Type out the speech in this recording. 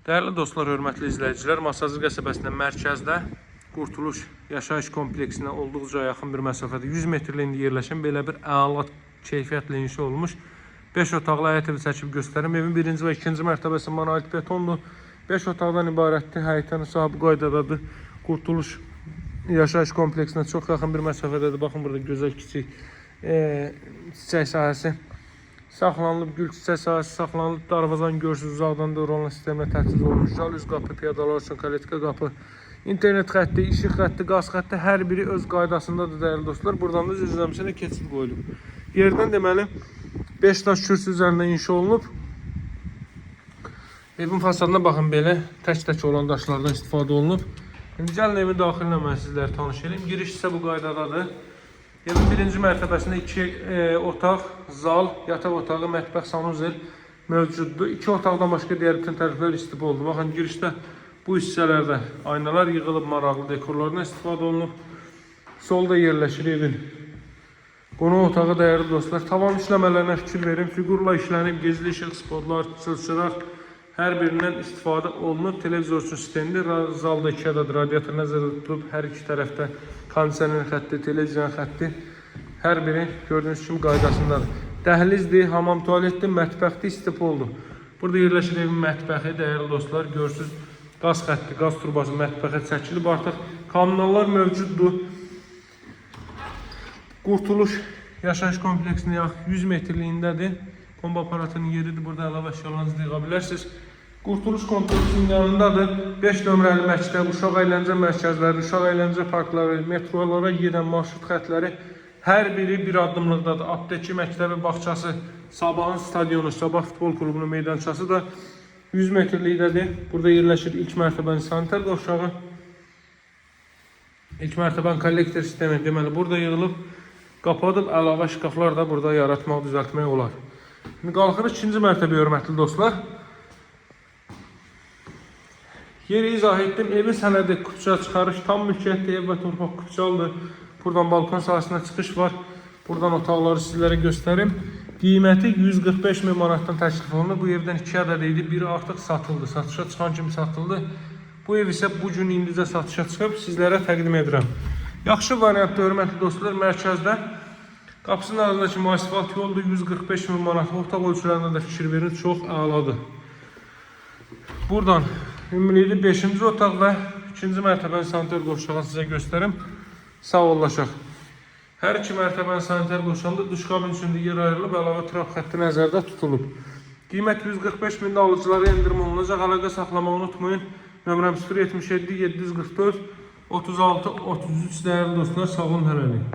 Değerli dostlar, hörmətli izləyicilər, Masazır qəsəbəsində mərkəzdə Qurtuluş yaşayış kompleksinə olduqca yaxın bir məsafədə 100 metrliyində yerləşən belə bir əla keyfiyyətli inşa olmuş 5 otaqlı həyət evi çəkib göstərim. Evin birinci və ikinci mərtəbəsi monolit betondur. 5 otaqdan ibarətdir. Həyətənin sahibi qaydadadır. Qurtuluş yaşayış kompleksinə çox yaxın bir məsafədədir. Baxın, burada gözəl kiçik çiçək sahəsi saxlanılıb, gül çiçək sahəsi saxlanılıb. Darvazanı görürsünüz, uzaqdan da rolan sisteminə təchiz olunmuş. Jalüz qapı, piyadalar üçün kaletka qapı, internet xətti, işıq xətti, qaz xətti hər biri öz qaydasındadır dəyərli dostlar. Buradan da zilzəmisinə keçid qoyulub. Yerdən deməli 5 daş kürsü üzərində inşa olunub. Evin fasadına baxın, belə tək-tək olan daşlardan istifadə olunub. İndi gəlin evin daxilinə mən sizləri tanış edeyim. Giriş isə bu qaydadadır. Evin birinci mərtəbəsində 2 otaq, zal, yataq otağı, mətbəx, sanuzel mövcuddur. 2 otaqdan başqa digər bütün tərəflər istifadə olunub. Baxın, girişdə bu hissələrdə aynalar yığılıb, maraqlı dekorlardan istifadə olunub. Solda yerləşir evin qonaq otağı dəyərli dostlar. Tavan işləmələrinə fikir verin. Figurla işlənib, gizli işıq, spotlar, çılçıraq hər birindən istifadə olunub. Televizor üçün sistemdir. Zalda 2 ədəd radiator nəzərdə tutulub. Hər iki tərəfdə kondisioner xətti, televizyon xətti hər biri gördüyünüz kimi qaydasındadır. Dəhlizdir, hamam tualetdir, mətbəxdir, istipoldur. Burada yerləşir evin mətbəxi dəyərli dostlar. Görürsünüz, qaz xətti, qaz turbası mətbəxə çəkilib. Artıq kommunallar mövcuddur. Qurtuluş yaşayış kompleksinin 100 metrliyindədir. Kombi aparatının yeridir. Burada əlavə əşyalarınızı yığa bilərsiniz. Qurtuluş kompleksinin yanındadır 5 nömrəli məktəb, uşaq əyləncə mərkəzləri, uşaq əyləncə parkları, metrolara gedən marşrut xətləri hər biri bir addımlıqdadır. Apteki məktəbi, bağçası, Sabahın stadionu, Sabah futbol klubunun meydançası da 100 metrlikdədir. Burada yerləşir ilk mərtəbənin sanitar qovşağı. İlk mərtəbənin kollektor sistemi deməli burada yığılıb, qapadıb, əlavə şkaflar da burada yaratmaq, düzəltmək olar. Şimdi qalxırıq ikinci mərtəbə, hörmətli dostlar. Yeri izah etdim. Evin sənədi kupça çıxarış, tam mülkiyyətli ev və torpaq kupçalıdır. Buradan balkon sahəsinə çıxış var. Buradan otaqları sizlərə göstərim. Qiyməti 145 min manatdan təklif olunur. Bu evdən 2 ədəd idi. Biri artıq satıldı. Satışa çıxan kimi satıldı. Bu ev isə bu gün indicə satışa çıxıb sizlərə təqdim edirəm. Yaxşı variantdır, hörmətli dostlar. Mərkəzdə qapısının arasındakı asfalt yoldur. 145 min manat. Otaq ölçülərində də fikir verin. Çox əladır. Buradan ümumilikdə 5-ci otaq və 2-ci mərtəbənin sanitar qovşağını sizə göstərim. Sağ ollaşaq. Hər iki mərtəbənin sanitar qovşağında duş kabin üçün yer ayrılıb, əlavə trap xətti nəzərdə tutulub. Qiymət 145 min alıcılara endirim olunacaq. Əlaqə saxlamaq unutmayın. Nömrəm 077 744 36 33 dəyərli dostlar. Sağ olun, hələlik.